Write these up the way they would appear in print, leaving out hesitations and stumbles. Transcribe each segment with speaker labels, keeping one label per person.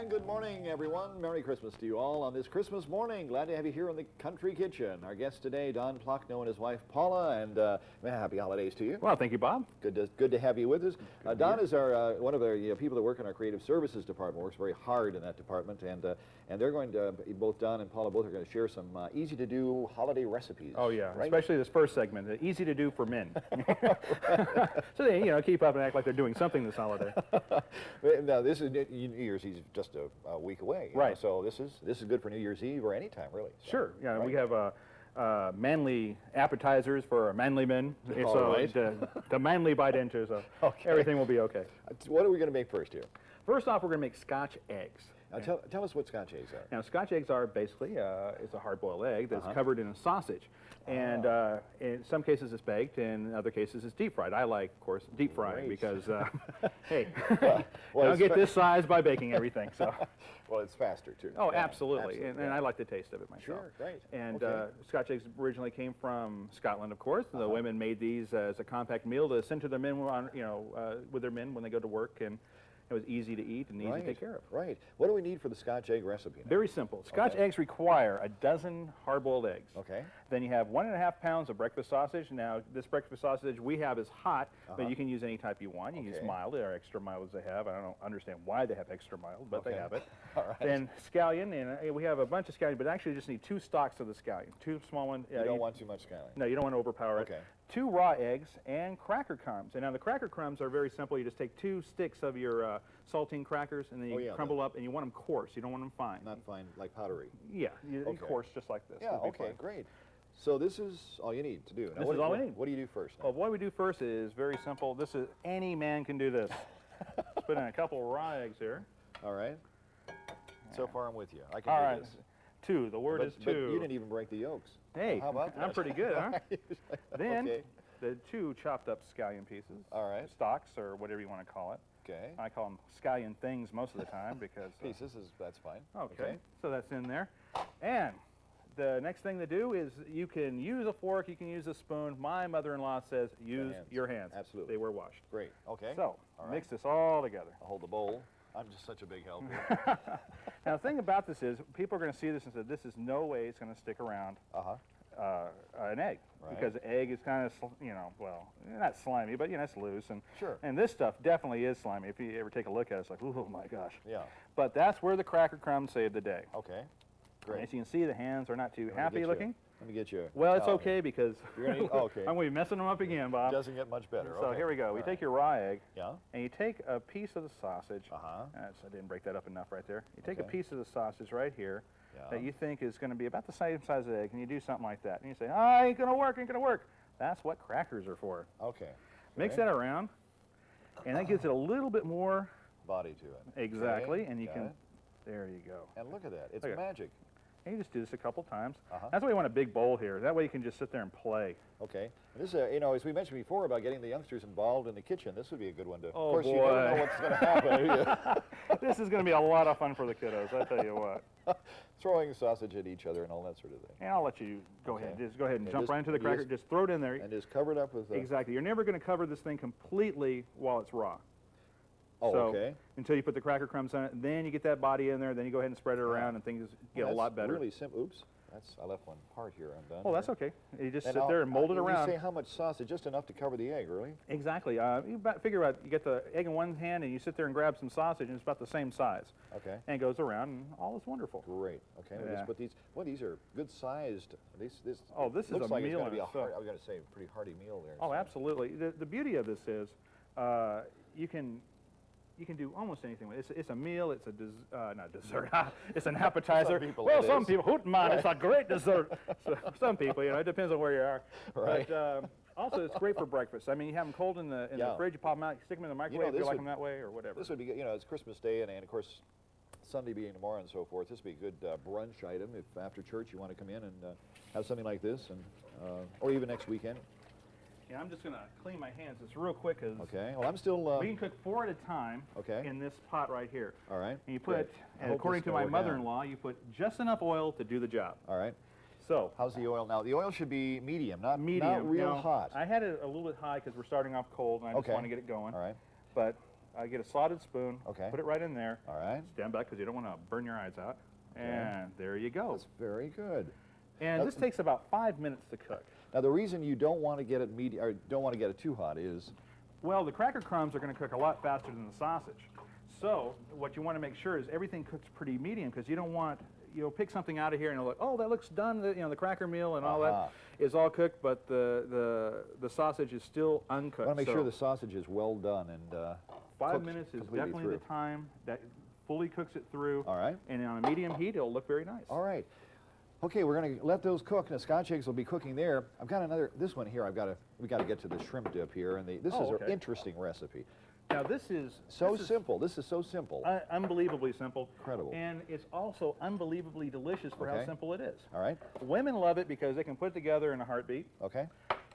Speaker 1: And good morning, everyone. Merry Christmas to you all on this Christmas morning. Glad to have you here in the Country Kitchen. Our guest today, Don Plachno and his wife, Paula, and happy holidays to you.
Speaker 2: Well, thank you, Bob.
Speaker 1: Good to have you with us. Don is our one of the people that work in our creative services department, works very hard in that department, and they're going to, both Don and Paula both are going to share some easy-to-do holiday recipes.
Speaker 2: Oh, yeah,
Speaker 1: right?
Speaker 2: Especially this first segment, easy to do for men. So they, keep up and act like they're doing something this holiday.
Speaker 1: Now, this is New Year's Eve, just a week away.
Speaker 2: Right.
Speaker 1: So this is good for New Year's Eve or any time, really. So,
Speaker 2: sure. Yeah,
Speaker 1: right?
Speaker 2: we have manly appetizers for manly men. It's
Speaker 1: right.
Speaker 2: to manly bite into, so
Speaker 1: okay.
Speaker 2: Everything will be okay.
Speaker 1: What are we going to make first here?
Speaker 2: First off, we're going to make Scotch eggs.
Speaker 1: Now, tell us what Scotch eggs are.
Speaker 2: Now, Scotch eggs are basically, it's a hard-boiled egg that's covered in a sausage. And in some cases it's baked, and in other cases it's deep fried. I like, of course, deep frying because, hey, well, I'll get this size by baking everything. So.
Speaker 1: Well, it's faster, too.
Speaker 2: Oh, yeah, absolutely. And I like the taste of it myself.
Speaker 1: Sure, great.
Speaker 2: And Scotch eggs originally came from Scotland, of course. The women made these as a compact meal to send to their men, with their men when they go to work, and it was easy to eat and easy to take care of.
Speaker 1: Right. What do we need for the Scotch egg recipe now?
Speaker 2: Very simple. Scotch eggs require a dozen hard-boiled eggs.
Speaker 1: Okay.
Speaker 2: Then you have 1.5 pounds of breakfast sausage. Now, this breakfast sausage we have is hot, but you can use any type you want. You can use mild or extra mild as they have. I don't understand why they have extra mild, but they have it.
Speaker 1: All right.
Speaker 2: Then scallion, and we have a bunch of scallion, but actually you just need 2 stalks of the scallion. 2 small ones.
Speaker 1: You don't want too much scallion.
Speaker 2: No, you don't want to overpower it. 2 raw eggs and cracker crumbs. And now the cracker crumbs are very simple. You just take 2 sticks of your saltine crackers, and then you crumble up, and you want them coarse. You don't want them fine.
Speaker 1: Not fine, like powdery.
Speaker 2: Yeah, coarse, just like this.
Speaker 1: Yeah, okay, great. So this is all you need to do. Now,
Speaker 2: this is all we need.
Speaker 1: What do you do first?
Speaker 2: Well, what we do first is very simple. This is, any man can do this. Let's put in a couple raw eggs here.
Speaker 1: All right. So far I'm with you. I can do this.
Speaker 2: 2, the word is 2.
Speaker 1: But you didn't even break the yolks.
Speaker 2: Hey,
Speaker 1: how about that?
Speaker 2: I'm pretty good, huh? Then,
Speaker 1: okay.
Speaker 2: the 2 chopped up scallion pieces.
Speaker 1: All right.
Speaker 2: Stalks, or whatever you want to call it.
Speaker 1: Okay.
Speaker 2: I call them scallion things most of the time because...
Speaker 1: Pieces, that's fine.
Speaker 2: Okay, so that's in there. And the next thing to do is you can use a fork, you can use a spoon. My mother-in-law says use your hands.
Speaker 1: Absolutely.
Speaker 2: They were washed.
Speaker 1: Great, okay.
Speaker 2: So, mix this all together.
Speaker 1: I'll hold the bowl. I'm just such a big help here.
Speaker 2: Now, the thing about this is people are going to see this and say, this is no way it's going to stick around an egg.
Speaker 1: Right.
Speaker 2: Because the egg is kind of, well, not slimy, but, it's loose. And,
Speaker 1: sure.
Speaker 2: And this stuff definitely is slimy. If you ever take a look at it, it's like, oh, my gosh.
Speaker 1: Yeah.
Speaker 2: But that's where the cracker crumbs saved the day.
Speaker 1: Okay, great.
Speaker 2: As you can see, the hands are not too happy looking.
Speaker 1: Let me get you.
Speaker 2: Well, it's okay because
Speaker 1: you're gonna I'm
Speaker 2: going to be messing them up again, Bob.
Speaker 1: It doesn't get much better.
Speaker 2: So here we go. We take your raw egg, and you take a piece of the sausage. I didn't break that up enough right there. You take a piece of the sausage right here that you think is going to be about the same size of the egg, and you do something like that. And you say, oh, ain't going to work, ain't going to work. That's what crackers are for.
Speaker 1: Okay.
Speaker 2: Mix that around, and that gives it a little bit more
Speaker 1: body to it.
Speaker 2: Exactly, and you can, there you go.
Speaker 1: And look at that. It's magic.
Speaker 2: And you just do this a couple times. That's why you want a big bowl here. That way you can just sit there and play.
Speaker 1: Okay. And this, as we mentioned before about getting the youngsters involved in the kitchen, this would be a good one to.
Speaker 2: Oh,
Speaker 1: of course,
Speaker 2: boy.
Speaker 1: you never know what's going to happen.
Speaker 2: This is going to be a lot of fun for the kiddos, I tell you what.
Speaker 1: Throwing sausage at each other and all that sort of thing.
Speaker 2: And I'll let you go ahead. Just go ahead and jump right into the cracker. Just throw it in there.
Speaker 1: And just cover it up with.
Speaker 2: Exactly. You're never going to cover this thing completely while it's raw.
Speaker 1: Oh,
Speaker 2: so,
Speaker 1: okay.
Speaker 2: Until you put the cracker crumbs on it, then you get that body in there, then you go ahead and spread it around, and things get a lot better.
Speaker 1: Really simple. Oops. I left one part here undone.
Speaker 2: Oh, that's okay. You just sit there and mold it around.
Speaker 1: You say how much sausage? Just enough to cover the egg, really?
Speaker 2: Exactly. You figure out, you get the egg in one hand, and you sit there and grab some sausage, and it's about the same size.
Speaker 1: Okay.
Speaker 2: And it goes around, and all is wonderful.
Speaker 1: Great. Okay. Yeah. Just put these. Well, these are good sized. This
Speaker 2: is a
Speaker 1: looks
Speaker 2: meal.
Speaker 1: Like it's going to be I've got to say, a pretty hearty meal there.
Speaker 2: Oh, absolutely. The beauty of this is, you can do almost anything with it. It's a meal, it's a not dessert, it's an appetizer. Some people, it's a great dessert. So some people, it depends on where you are.
Speaker 1: Right.
Speaker 2: But also, it's great for breakfast. I mean, you have them cold in the fridge, you pop them out, you stick them in the microwave if you like them that way or whatever.
Speaker 1: This would be good, it's Christmas Day, and of course, Sunday being tomorrow and so forth, this would be a good brunch item if after church you want to come in and have something like this, and or even next weekend.
Speaker 2: Yeah, I'm just going to clean my hands just real quick.
Speaker 1: Okay. Well, I'm still...
Speaker 2: we can cook 4 at a time in this pot right here.
Speaker 1: All right.
Speaker 2: And you put, and according to my mother-in-law, you put just enough oil to do the job.
Speaker 1: All right.
Speaker 2: So...
Speaker 1: How's the oil now? The oil should be medium, not real hot.
Speaker 2: I had it a little bit high because we're starting off cold, and I just want to get it going.
Speaker 1: All right.
Speaker 2: But I get a slotted spoon,
Speaker 1: okay.
Speaker 2: Put it right in there.
Speaker 1: All right.
Speaker 2: Stand back because you don't want to burn your eyes out. Okay. And there you go.
Speaker 1: That's very good.
Speaker 2: And this takes about 5 minutes to cook.
Speaker 1: Now the reason you don't want to get it or don't want to get it too hot is,
Speaker 2: well, the cracker crumbs are going to cook a lot faster than the sausage. So what you want to make sure is everything cooks pretty medium, because you don't want, pick something out of here and you'll look, oh, that looks done. The cracker meal and all that is all cooked, but the sausage is still uncooked.
Speaker 1: I want to make sure the sausage is well done and
Speaker 2: 5 minutes is definitely the time that fully cooks it through.
Speaker 1: All right.
Speaker 2: And on a medium heat, it'll look very nice.
Speaker 1: All right. Okay, we're going to let those cook, and the Scotch eggs will be cooking there. I've got this one here. We got to get to the shrimp dip here, and this is an interesting recipe.
Speaker 2: Now this is
Speaker 1: simple. This is so simple.
Speaker 2: Unbelievably simple.
Speaker 1: Incredible.
Speaker 2: And it's also unbelievably delicious for how simple it is.
Speaker 1: All right.
Speaker 2: Women love it because they can put it together in a heartbeat.
Speaker 1: Okay.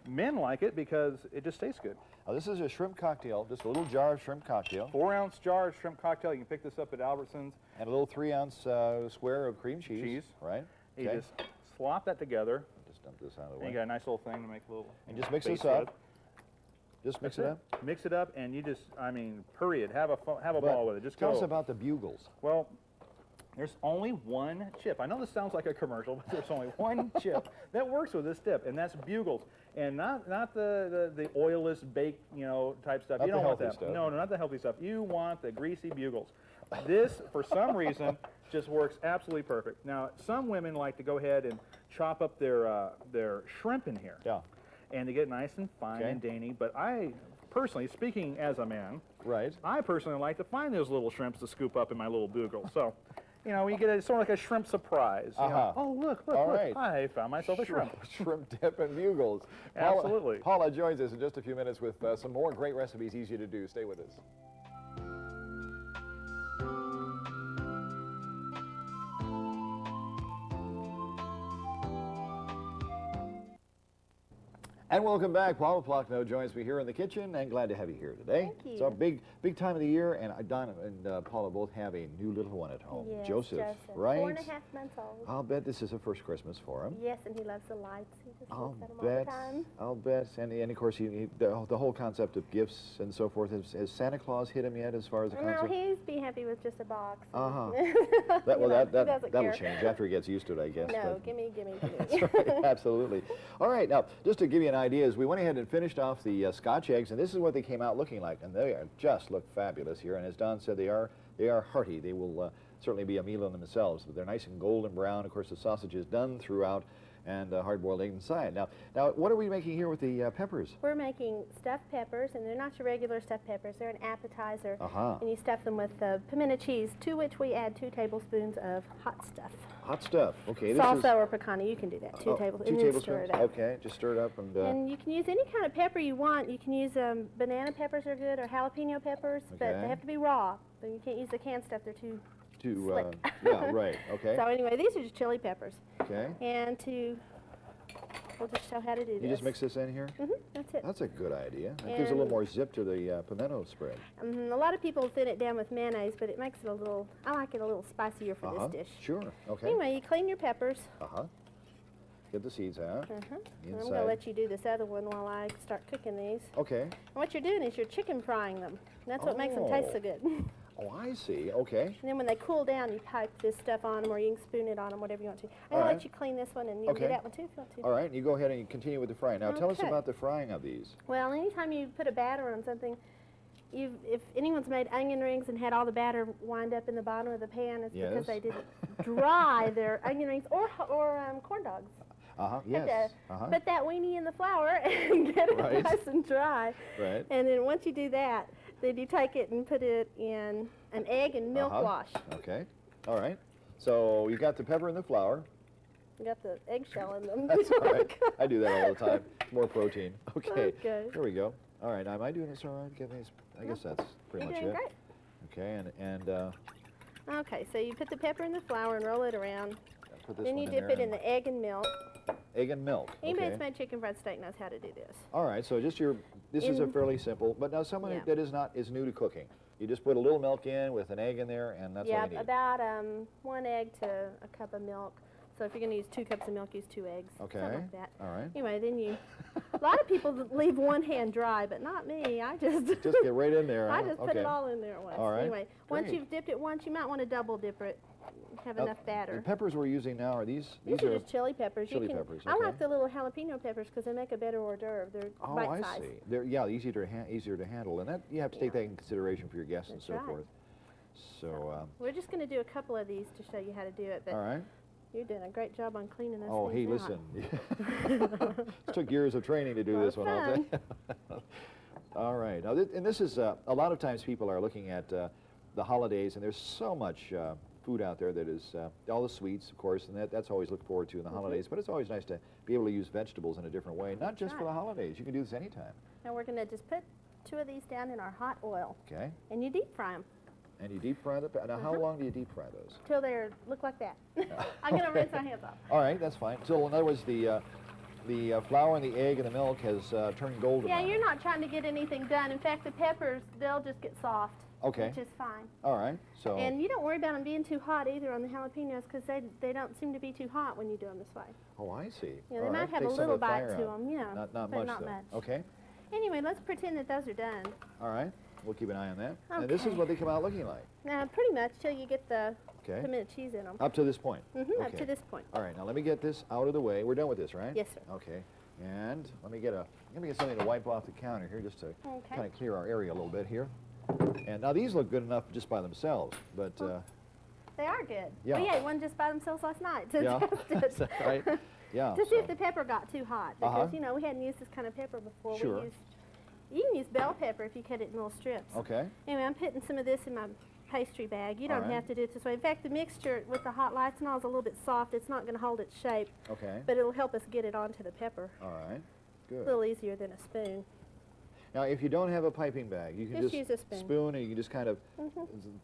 Speaker 2: Men like it because it just tastes good.
Speaker 1: Now this is a shrimp cocktail, just a little jar of shrimp cocktail.
Speaker 2: 4-ounce jar of shrimp cocktail. You can pick this up at Albertsons.
Speaker 1: And a little 3-ounce square of cream cheese. Right.
Speaker 2: You just slop that together.
Speaker 1: Just dump this out of the way.
Speaker 2: And you got a nice little thing to make a little.
Speaker 1: And just mix this up. Just mix it up?
Speaker 2: Mix it up, and you just, period. Have a ball with it. Just
Speaker 1: tell us about the bugles.
Speaker 2: Well, there's only one chip. I know this sounds like a commercial, but there's only one chip that works with this dip, and that's bugles. And not the oilless, baked, type stuff.
Speaker 1: Not
Speaker 2: you don't
Speaker 1: the
Speaker 2: want
Speaker 1: healthy
Speaker 2: that.
Speaker 1: stuff.
Speaker 2: No, not the healthy stuff. You want the greasy bugles. This, for some reason, just works absolutely perfect. Now, some women like to go ahead and chop up their shrimp in here.
Speaker 1: Yeah.
Speaker 2: And to get nice and fine and dainty. But I, personally, speaking as a man, I personally like to find those little shrimps to scoop up in my little bugle. So, you get sort of like a shrimp surprise. Oh, look,
Speaker 1: right.
Speaker 2: I found myself a shrimp.
Speaker 1: Shrimp dip and bugles.
Speaker 2: Absolutely.
Speaker 1: Paula joins us in just a few minutes with some more great recipes, easy to do. Stay with us. And welcome back. Paula Plachno joins me here in the kitchen, and glad to have you here today.
Speaker 3: Thank you.
Speaker 1: It's our big time of the year, and Donna and Paula both have a new little one at home.
Speaker 3: Yes,
Speaker 1: Joseph, right?
Speaker 3: 4.5 months old.
Speaker 1: I'll bet this is a first Christmas for him.
Speaker 3: Yes, and he loves the lights. He just looks at them all the time.
Speaker 1: I'll bet. And of course, the whole concept of gifts and so forth, has Santa Claus hit him yet as far as the concept?
Speaker 3: No, he's be happy with just a box.
Speaker 1: That'll change after he gets used to it, I guess.
Speaker 3: No, gimme.
Speaker 1: That's right, absolutely. All right, now, just to give you an idea, as we went ahead and finished off the Scotch eggs, and this is what they came out looking like, and they just look fabulous here. And as Don said, they are hearty. They will certainly be a meal in themselves, but they're nice and golden brown. Of course, the sausage is done throughout, and hard-boiled egg inside. Now, what are we making here with the peppers?
Speaker 3: We're making stuffed peppers, and they're not your regular stuffed peppers. They're an appetizer, and you stuff them with pimento cheese, to which we add 2 tablespoons of hot stuff.
Speaker 1: Hot stuff. Okay.
Speaker 3: Salsa or picante, you can do that. 2 tablespoons.
Speaker 1: 2 tablespoons. Okay, just stir it up
Speaker 3: and you can use any kind of pepper you want. You can use banana peppers are good, or jalapeno peppers, but they have to be raw. So you can't use the canned stuff. They're too slick.
Speaker 1: Yeah, right. Okay.
Speaker 3: So anyway, these are just chili peppers.
Speaker 1: Okay.
Speaker 3: And we'll just show how to do this.
Speaker 1: You just mix this in here?
Speaker 3: Mm-hmm, that's it.
Speaker 1: That's a good idea. It gives a little more zip to the pimento spread.
Speaker 3: A lot of people thin it down with mayonnaise, but it makes it I like it a little spicier for this dish.
Speaker 1: Sure, okay.
Speaker 3: Anyway, you clean your peppers.
Speaker 1: Get the seeds out.
Speaker 3: I'm going to let you do this other one while I start cooking these.
Speaker 1: Okay.
Speaker 3: And what you're doing is you're chicken frying them. And that's what makes them taste so good.
Speaker 1: Oh, I see. Okay.
Speaker 3: And then when they cool down, you pipe this stuff on them, or you can spoon it on them, whatever you want to. I'm going to let you clean this one, and you can do that one too if you want to.
Speaker 1: All right, you go ahead and you continue with the frying. Now, tell us about the frying of these.
Speaker 3: Well, anytime you put a batter on something, if anyone's made onion rings and had all the batter wind up in the bottom of the pan, it's because they didn't dry their onion rings or corn dogs.
Speaker 1: Yes.
Speaker 3: Put that weenie in the flour and get it nice and dry.
Speaker 1: Right.
Speaker 3: And then once you do that, then you take it and put it in an egg and milk wash.
Speaker 1: Okay. All right. So you got the pepper and the flour.
Speaker 3: You got the eggshell in them.
Speaker 1: That's right. I do that all the time. More protein. Okay.
Speaker 3: Here
Speaker 1: we go. All right. Now, am I doing this all right? I guess that's pretty much it.
Speaker 3: You're doing great.
Speaker 1: Okay.
Speaker 3: Okay. So you put the pepper in the flour and roll it around.
Speaker 1: Then
Speaker 3: you dip it in the egg and milk.
Speaker 1: Egg and milk.
Speaker 3: Anybody that's made chicken fried steak knows how to do this.
Speaker 1: All right, so this is a fairly simple, but now someone that is new to cooking. You just put a little milk in with an egg in there, and that's all you need.
Speaker 3: About 1 egg to a cup of milk. So if you're going to use 2 cups of milk, use 2 eggs.
Speaker 1: Okay.
Speaker 3: Something like that.
Speaker 1: All right.
Speaker 3: Anyway, then you A lot of people leave one hand dry, but not me. I just
Speaker 1: get right in there.
Speaker 3: I just put it all in there at once.
Speaker 1: All right.
Speaker 3: Anyway,
Speaker 1: Great.
Speaker 3: once you've dipped it once, you might want to double dip it. Have enough batter.
Speaker 1: The peppers we're using now are these
Speaker 3: are just chili peppers.
Speaker 1: Chili peppers.
Speaker 3: I like the little jalapeno peppers because they make a better hors d'oeuvre. They're bite size.
Speaker 1: I see. They're easier to handle, and that you have to take that in consideration for your guests and so forth. So
Speaker 3: we're just going to do a couple of these to show you how to do it. But
Speaker 1: all right.
Speaker 3: You're doing a great job on cleaning those
Speaker 1: Oh, hey,
Speaker 3: things out.
Speaker 1: listen. It took years of training to do this one. I'll tell you. All right. Now, and this is a lot of times people are looking at the holidays, and there's so much food out there that is all the sweets, of course, and that's always looked forward to in the holidays. But it's always nice to be able to use vegetables in a different way, not just for the holidays. You can do this anytime. Now
Speaker 3: we're going to just put 2 of these down in our hot oil.
Speaker 1: Okay.
Speaker 3: And you deep fry them.
Speaker 1: And you deep fry them. Now, how long do you deep fry those?
Speaker 3: Till they look like that. I'm going to rinse my hands off.
Speaker 1: All right, that's fine. So, in other words, the flour and the egg and the milk has turned golden.
Speaker 3: Yeah, you're not trying to get anything done. In fact, the peppers, they'll just get soft.
Speaker 1: Okay.
Speaker 3: Which is fine.
Speaker 1: All right. So.
Speaker 3: And you don't worry about them being too hot either on the jalapenos because they don't seem to be too hot when you do them this way.
Speaker 1: Oh, I see.
Speaker 3: Yeah, they might have a little bite to them, yeah.
Speaker 1: Not
Speaker 3: but
Speaker 1: much,
Speaker 3: not
Speaker 1: though.
Speaker 3: much.
Speaker 1: Okay.
Speaker 3: Anyway, let's pretend that those are done.
Speaker 1: All right. We'll keep an eye on that.
Speaker 3: Okay.
Speaker 1: And this is what they come out looking like.
Speaker 3: Now, pretty much till you get the pimento cheese in them.
Speaker 1: Up to this point?
Speaker 3: Mm-hmm, up to this point.
Speaker 1: All right. Now, let me get this out of the way. We're done with this, right?
Speaker 3: Yes, sir.
Speaker 1: Okay. And let me get something to wipe off the counter here just to kind of clear our area a little bit here. And now these look good enough just by themselves, but
Speaker 3: they are good.
Speaker 1: Yeah.
Speaker 3: We ate one just by themselves last night to test it.
Speaker 1: Right. Yeah.
Speaker 3: To see if the pepper got too hot because you know we hadn't used this kind of pepper before.
Speaker 1: Sure.
Speaker 3: You can use bell pepper if you cut it in little strips.
Speaker 1: Okay.
Speaker 3: Anyway, I'm putting some of this in my pastry bag. You don't have to do it this way. In fact, the mixture with the hot lights and all is a little bit soft. It's not going to hold its shape.
Speaker 1: Okay.
Speaker 3: But it'll help us get it onto the pepper.
Speaker 1: All right. Good.
Speaker 3: A little easier than a spoon.
Speaker 1: Now, if you don't have a piping bag, you can just
Speaker 3: use a
Speaker 1: spoon and you can just kind of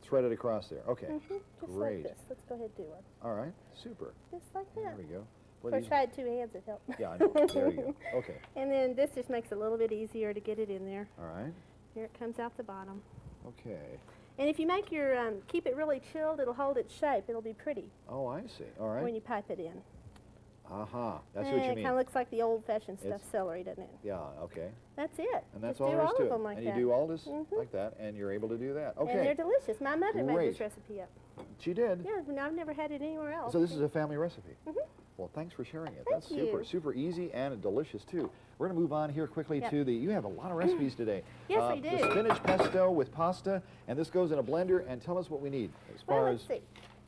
Speaker 1: thread it across there. Okay.
Speaker 3: Just
Speaker 1: Great.
Speaker 3: like this. Let's go ahead and do one.
Speaker 1: All right. Super.
Speaker 3: Just like that.
Speaker 1: There we go.
Speaker 3: Of course, if I had 2 hands, it helped.
Speaker 1: Yeah, I know. There you go. Okay.
Speaker 3: And then this just makes it a little bit easier to get it in there.
Speaker 1: All right.
Speaker 3: Here it comes out the bottom.
Speaker 1: Okay.
Speaker 3: And if you make your, keep it really chilled, it'll hold its shape. It'll be pretty.
Speaker 1: Oh, I see. All right.
Speaker 3: When you pipe it in.
Speaker 1: That's what you mean.
Speaker 3: It kind of looks like the old-fashioned stuffed celery, doesn't it?
Speaker 1: Yeah, okay.
Speaker 3: That's it.
Speaker 1: And that's
Speaker 3: just
Speaker 1: all
Speaker 3: do
Speaker 1: there is
Speaker 3: all
Speaker 1: to
Speaker 3: of
Speaker 1: it.
Speaker 3: them like
Speaker 1: and
Speaker 3: that.
Speaker 1: you do all this like that, and you're able to do that. Okay.
Speaker 3: And they're delicious. My mother made
Speaker 1: Great.
Speaker 3: this recipe up.
Speaker 1: She did?
Speaker 3: Yeah, and I've never had it anywhere else.
Speaker 1: So this is a family recipe? Well, thanks for sharing it. That's super, super easy and delicious, too. We're going to move on here quickly to you have a lot of recipes today.
Speaker 3: Yes, we do.
Speaker 1: The spinach pesto with pasta, and this goes in a blender, and tell us what we need as far as
Speaker 3: let's see.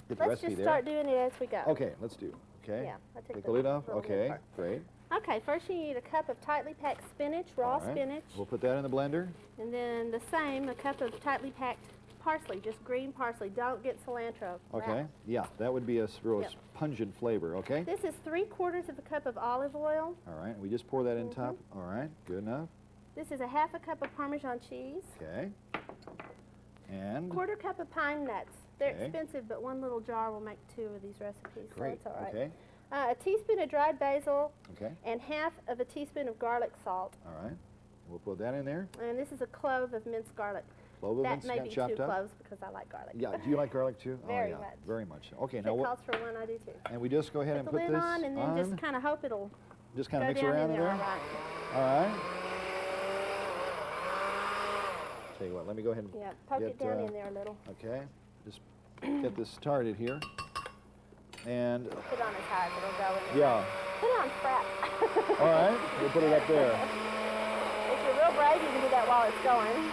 Speaker 1: get the
Speaker 3: Let's
Speaker 1: recipe
Speaker 3: just
Speaker 1: there.
Speaker 3: start doing it as we go.
Speaker 1: Okay, let's do. Okay.
Speaker 3: Yeah, I'll
Speaker 1: take the lid off.
Speaker 3: little
Speaker 1: Okay,
Speaker 3: part.
Speaker 1: great.
Speaker 3: Okay, first you need a cup of tightly packed spinach, raw spinach.
Speaker 1: We'll put that in the blender.
Speaker 3: And then the same, a cup of tightly packed parsley, just green parsley. Don't get cilantro.
Speaker 1: Okay, yeah, that would be a real pungent flavor, okay?
Speaker 3: This is 3/4 of a cup of olive oil.
Speaker 1: All right, we just pour that in top. All right, good enough.
Speaker 3: This is a 1/2 cup of Parmesan cheese.
Speaker 1: Okay. And?
Speaker 3: 1/4 cup of pine nuts. They're expensive, but one little jar will make 2 of these recipes,
Speaker 1: Great.
Speaker 3: so it's all right.
Speaker 1: Okay.
Speaker 3: A teaspoon of dried basil.
Speaker 1: Okay.
Speaker 3: And 1/2 of a teaspoon of garlic salt.
Speaker 1: All right. We'll put that in there.
Speaker 3: And this is a clove of minced garlic.
Speaker 1: Clove of minced,
Speaker 3: that may be 2
Speaker 1: chopped up?
Speaker 3: cloves because I like garlic.
Speaker 1: Yeah, do you like garlic too?
Speaker 3: Very
Speaker 1: oh, yeah,
Speaker 3: much.
Speaker 1: Very much. Okay,
Speaker 3: If
Speaker 1: now
Speaker 3: it calls for 1, I do too.
Speaker 1: And we just go ahead and
Speaker 3: the
Speaker 1: put
Speaker 3: lid
Speaker 1: this
Speaker 3: on and then just kind of hope it'll
Speaker 1: just kind of mix
Speaker 3: down
Speaker 1: around
Speaker 3: in
Speaker 1: in there.
Speaker 3: All right.
Speaker 1: All right. Tell you what, let me go ahead and
Speaker 3: poke it down in there a little.
Speaker 1: Okay, just get this started here. And
Speaker 3: put it on as high as it'll go in there.
Speaker 1: Yeah.
Speaker 3: Put it on flat.
Speaker 1: All right, we'll put it up there.
Speaker 3: If you're real brave, you can do that while it's going.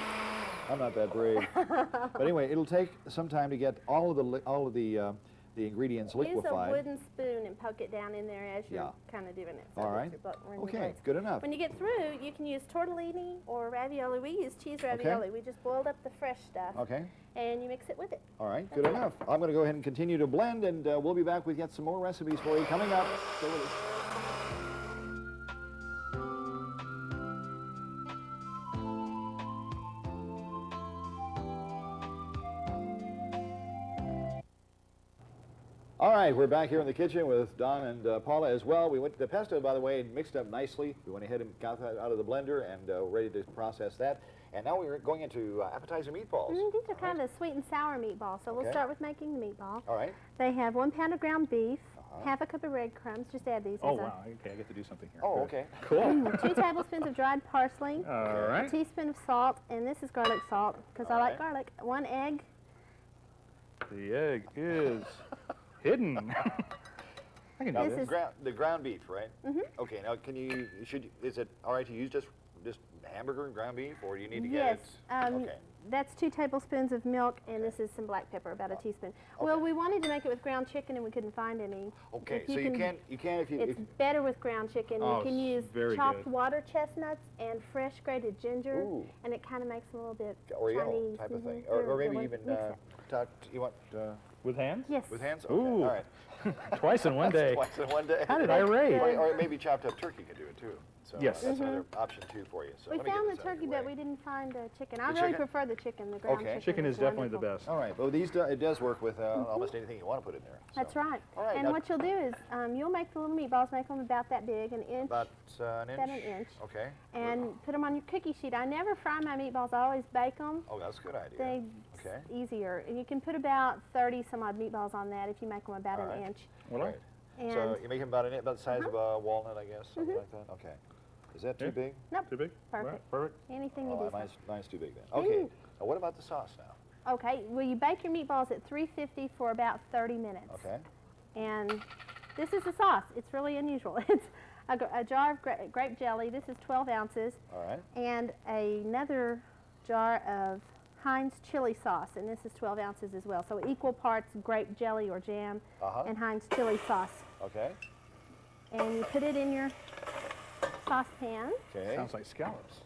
Speaker 1: I'm not that brave. But anyway, it'll take some time to get all of the ingredients liquefied.
Speaker 3: Use a wooden spoon and poke it down in there as you're kind of doing it. So
Speaker 1: all right. Okay, good enough.
Speaker 3: When you get through, you can use tortellini or ravioli. We use cheese ravioli. We just boiled up the fresh stuff.
Speaker 1: Okay.
Speaker 3: And you mix it with it.
Speaker 1: All right, good enough. I'm going to go ahead and continue to blend, and we'll be back with yet some more recipes for you coming up. Stay with us. All right, we're back here in the kitchen with Don and Paula as well. We went the pesto, by the way, mixed up nicely. We went ahead and got that out of the blender and ready to process that. And now we're going into appetizer meatballs.
Speaker 3: These are kind of sweet and sour meatballs. So we'll start with making the meatball.
Speaker 1: All right.
Speaker 3: They have 1 pound of ground beef, half a cup of breadcrumbs. Just add these.
Speaker 2: Oh, wow. Okay, I get to do something here.
Speaker 1: Oh, okay.
Speaker 2: Cool.
Speaker 3: 2 tablespoons of dried parsley.
Speaker 2: All right.
Speaker 3: A teaspoon of salt, and this is garlic salt because I like garlic. 1 egg.
Speaker 2: The egg is hidden. I can do this.
Speaker 1: The ground beef, right? Mm-hmm. Okay. Now, is it all right to use just hamburger and ground beef, or do you need to get it? Okay.
Speaker 3: That's 2 tablespoons of milk, and this is some black pepper, about a teaspoon. Okay. Well, we wanted to make it with ground chicken, and we couldn't find any.
Speaker 1: Okay, so you can if you.
Speaker 3: It's better with ground chicken.
Speaker 2: Oh,
Speaker 3: you can use chopped water chestnuts and fresh grated ginger, and it kind of makes a little bit
Speaker 1: Oriental type of thing, or maybe even you want
Speaker 2: with hands?
Speaker 3: Yes.
Speaker 1: With hands. Okay.
Speaker 2: Ooh.
Speaker 1: All right.
Speaker 2: Twice in one day.
Speaker 1: Twice in one day.
Speaker 2: How did I rate?
Speaker 1: Or maybe chopped up turkey could do it too. So
Speaker 2: yes.
Speaker 1: That's another option too for you. So
Speaker 3: we found the turkey, but we didn't find the chicken. I really prefer the chicken, the ground chicken.
Speaker 2: Chicken is definitely the best.
Speaker 1: All right. Well, it does work with almost anything you want to put in there. So.
Speaker 3: That's right.
Speaker 1: All right.
Speaker 3: And what you'll do is you'll make the little meatballs, make them about that big, an inch.
Speaker 1: About an inch?
Speaker 3: About an inch.
Speaker 1: Okay.
Speaker 3: And put them on your cookie sheet. I never fry my meatballs. I always bake them.
Speaker 1: Oh, that's a good idea.
Speaker 3: It's easier. And you can put about 30 some odd meatballs on that if you make them about an inch.
Speaker 2: Well,
Speaker 1: right. And so you make them about the size of a walnut, I guess, something like that. Okay. Is that too big?
Speaker 3: Nope.
Speaker 2: Too big?
Speaker 3: Perfect.
Speaker 2: Right. Perfect.
Speaker 3: Anything you do.
Speaker 1: Mine's too big then. Okay. Now what about the sauce now?
Speaker 3: Okay. Well, you bake your meatballs at 350 for about 30 minutes.
Speaker 1: Okay.
Speaker 3: And this is the sauce. It's really unusual. It's a jar of grape jelly. This is 12 ounces.
Speaker 1: All right.
Speaker 3: And another jar of Heinz chili sauce, and this is 12 ounces as well. So equal parts grape jelly or jam and Heinz chili sauce.
Speaker 1: Okay.
Speaker 3: And you put it in your saucepan.
Speaker 2: Okay. Sounds like scallops.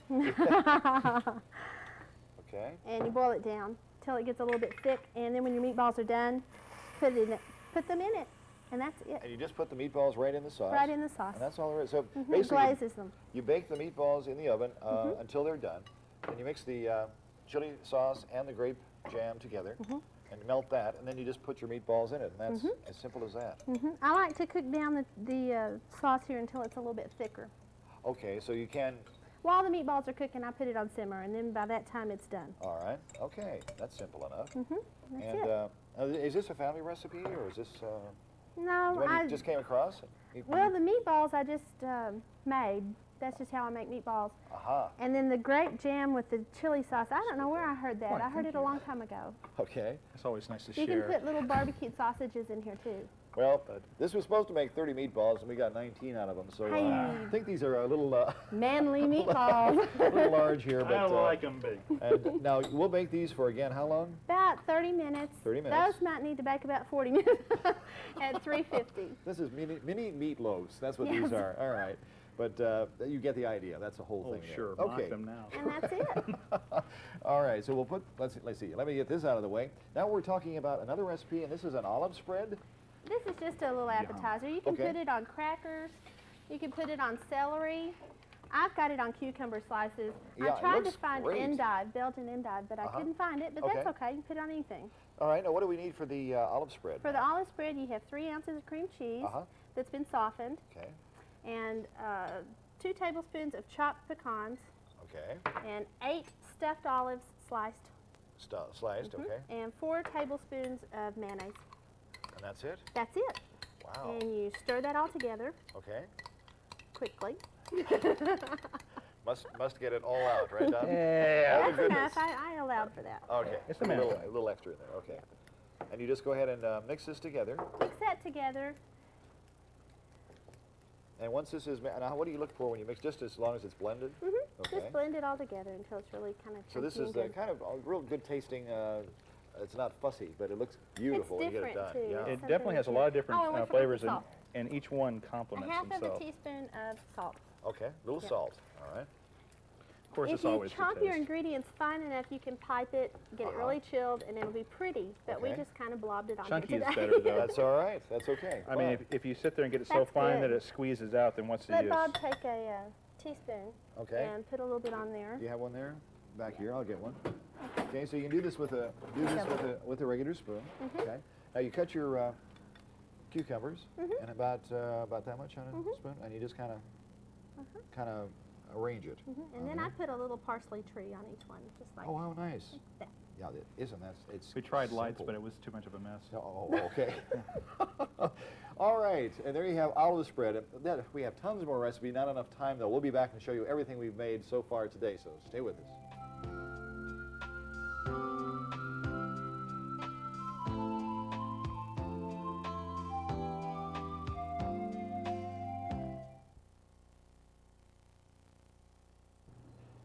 Speaker 1: Okay.
Speaker 3: And you boil it down till it gets a little bit thick, and then when your meatballs are done, put them in it, and that's it.
Speaker 1: And you just put the meatballs right in the sauce?
Speaker 3: Right in the sauce.
Speaker 1: And that's all there is. So
Speaker 3: It
Speaker 1: basically,
Speaker 3: glazes them.
Speaker 1: You bake the meatballs in the oven until they're done, and you mix the chili sauce and the grape jam together, and melt that, and then you just put your meatballs in it, and that's as simple as that.
Speaker 3: I like to cook down the sauce here until it's a little bit thicker.
Speaker 1: Okay, so you can...
Speaker 3: While the meatballs are cooking, I put it on simmer, and then by that time it's done.
Speaker 1: All right. Okay, that's simple enough.
Speaker 3: That's
Speaker 1: it. Is this a family recipe, or is this...
Speaker 3: No,
Speaker 1: I just came across?
Speaker 3: Well, the meatballs I just made. That's just how I make meatballs. And then the grape jam with the chili sauce, I don't know where I heard that. I heard it a long time ago.
Speaker 1: Okay.
Speaker 2: It's always nice to share.
Speaker 3: You can put little barbecued sausages in here, too.
Speaker 1: Well, this was supposed to make 30 meatballs, and we got 19 out of them, so I think these are a little...
Speaker 3: manly meatballs.
Speaker 1: a little large here, but...
Speaker 2: I like them big.
Speaker 1: And now, we'll bake these for, again, how long?
Speaker 3: About 30 minutes.
Speaker 1: 30 minutes.
Speaker 3: Those might need to bake about 40 minutes at 350.
Speaker 1: This is mini meatloaves. That's what these are. All right. But you get the idea. That's the whole thing.
Speaker 2: Sure.
Speaker 1: There. Okay.
Speaker 2: Mock them now.
Speaker 3: And that's it.
Speaker 1: All right. So we'll put, let's see. Let me get this out of the way. Now we're talking about another recipe, and this is an olive spread.
Speaker 3: This is just a little appetizer. You can put it on crackers. You can put it on celery. I've got it on cucumber slices.
Speaker 1: Yeah,
Speaker 3: I tried to find endive, Belgian endive, but I couldn't find it. But that's okay. You can put it on anything.
Speaker 1: All right. Now, what do we need for the olive spread?
Speaker 3: For the olive spread, you have 3 ounces of cream cheese that's been softened.
Speaker 1: Okay.
Speaker 3: And 2 tablespoons of chopped pecans.
Speaker 1: Okay.
Speaker 3: And 8 stuffed olives sliced.
Speaker 1: Sliced, okay.
Speaker 3: And 4 tablespoons of mayonnaise.
Speaker 1: And that's it?
Speaker 3: That's it.
Speaker 1: Wow.
Speaker 3: And you stir that all together.
Speaker 1: Okay.
Speaker 3: Quickly.
Speaker 1: Must get it all out, right, Don?
Speaker 2: Yeah.
Speaker 3: That's enough. I allowed for that.
Speaker 1: Okay.
Speaker 2: It's
Speaker 1: a little extra in there. Okay. And you just go ahead and mix this together.
Speaker 3: Mix that together.
Speaker 1: And once this is, now what do you look for when you mix? Just as long as it's blended? Okay.
Speaker 3: Just blend it all together until it's really kind of
Speaker 1: So this is the kind of real good tasting, it's not fussy, but it looks beautiful when you get it done.
Speaker 3: Too.
Speaker 1: Yeah.
Speaker 2: It definitely has a lot of different flavors, and each one complements
Speaker 3: half
Speaker 2: themselves.
Speaker 3: of a teaspoon of salt.
Speaker 1: Okay, a little salt, all right.
Speaker 2: Of course, it's always
Speaker 3: If you chop your ingredients fine enough, you can pipe it, get it really chilled, and it'll be pretty. But we just kind of blobbed it on
Speaker 2: Chunky
Speaker 3: here today.
Speaker 2: is better, though.
Speaker 1: That's all right. That's okay.
Speaker 2: I mean, if you sit there and get it so fine that it squeezes out, then what's the use?
Speaker 3: Let Bob take a teaspoon and put a little bit on there.
Speaker 1: Do you have one there? Back here, I'll get one. Okay, so you can do this with a with a regular spoon. Okay. Now you cut your cucumbers and about that much on a spoon, and you just kind of arrange it.
Speaker 3: And then I put a little parsley tree on each one, just like.
Speaker 1: Oh, how nice.
Speaker 3: Like that.
Speaker 1: Yeah, isn't that, it's
Speaker 2: We tried
Speaker 1: simple.
Speaker 2: lights, but it was too much of a mess.
Speaker 1: Oh, okay. All right, and there you have olive spread. And we have tons more recipes, not enough time though. We'll be back and show you everything we've made so far today, so stay with us.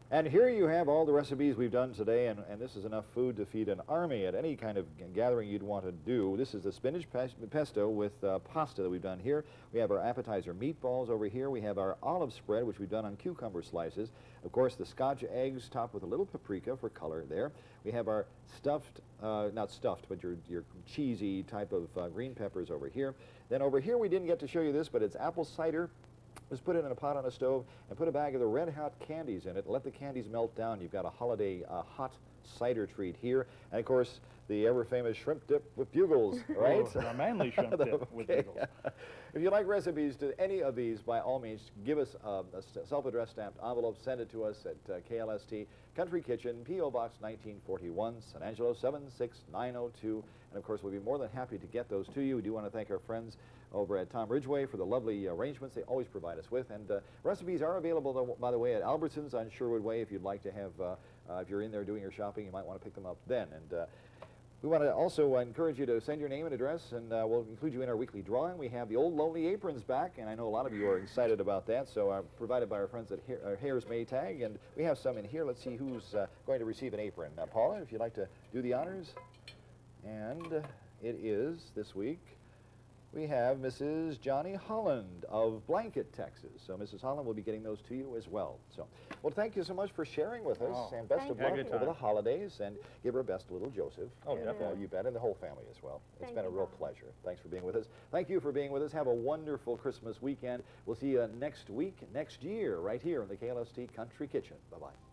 Speaker 1: And here you have all the recipes we've done today, and this is enough food to feed an army at any kind of gathering you'd want to do. This is the spinach pesto with pasta that we've done here. We have our appetizer meatballs over here. We have our olive spread, which we've done on cucumber slices. Of course, the Scotch eggs topped with a little paprika for color there. We have our stuffed, not stuffed, but your cheesy type of green peppers over here. Then over here, we didn't get to show you this, but it's apple cider. Just put it in a pot on a stove and put a bag of the red hot candies in it. Let the candies melt down. You've got a holiday hot cider treat here. And of course, the ever famous shrimp dip with bugles, right?
Speaker 2: Oh, manly shrimp dip with bugles.
Speaker 1: If you like recipes to any of these, by all means, give us a self-addressed stamped envelope. Send it to us at KLST Country Kitchen, P.O. Box 1941, San Angelo 76902. And of course, we'll be more than happy to get those to you. We do want to thank our friends over at Tom Ridgway for the lovely arrangements they always provide us with. And recipes are available, by the way, at Albertsons on Sherwood Way. If you'd like to have, if you're in there doing your shopping, you might want to pick them up then. And we want to also encourage you to send your name and address, and we'll include you in our weekly drawing. We have the old lonely aprons back, and I know a lot of you are excited about that, so provided by our friends at Hare's Maytag, and we have some in here. Let's see who's going to receive an apron. Paula, if you'd like to do the honors. And it is, this week, we have Mrs. Johnny Holland of Blanket, Texas. So Mrs. Holland will be getting those to you as well. So, well, thank you so much for sharing with us, and best of luck over the holidays, and give her best to little Joseph.
Speaker 2: Oh, definitely.
Speaker 1: You bet, and the whole family as well. It's been a real pleasure. Thanks for being with us. Thank you for being with us. Have a wonderful Christmas weekend. We'll see you next week, next year, right here in the KLST Country Kitchen. Bye-bye.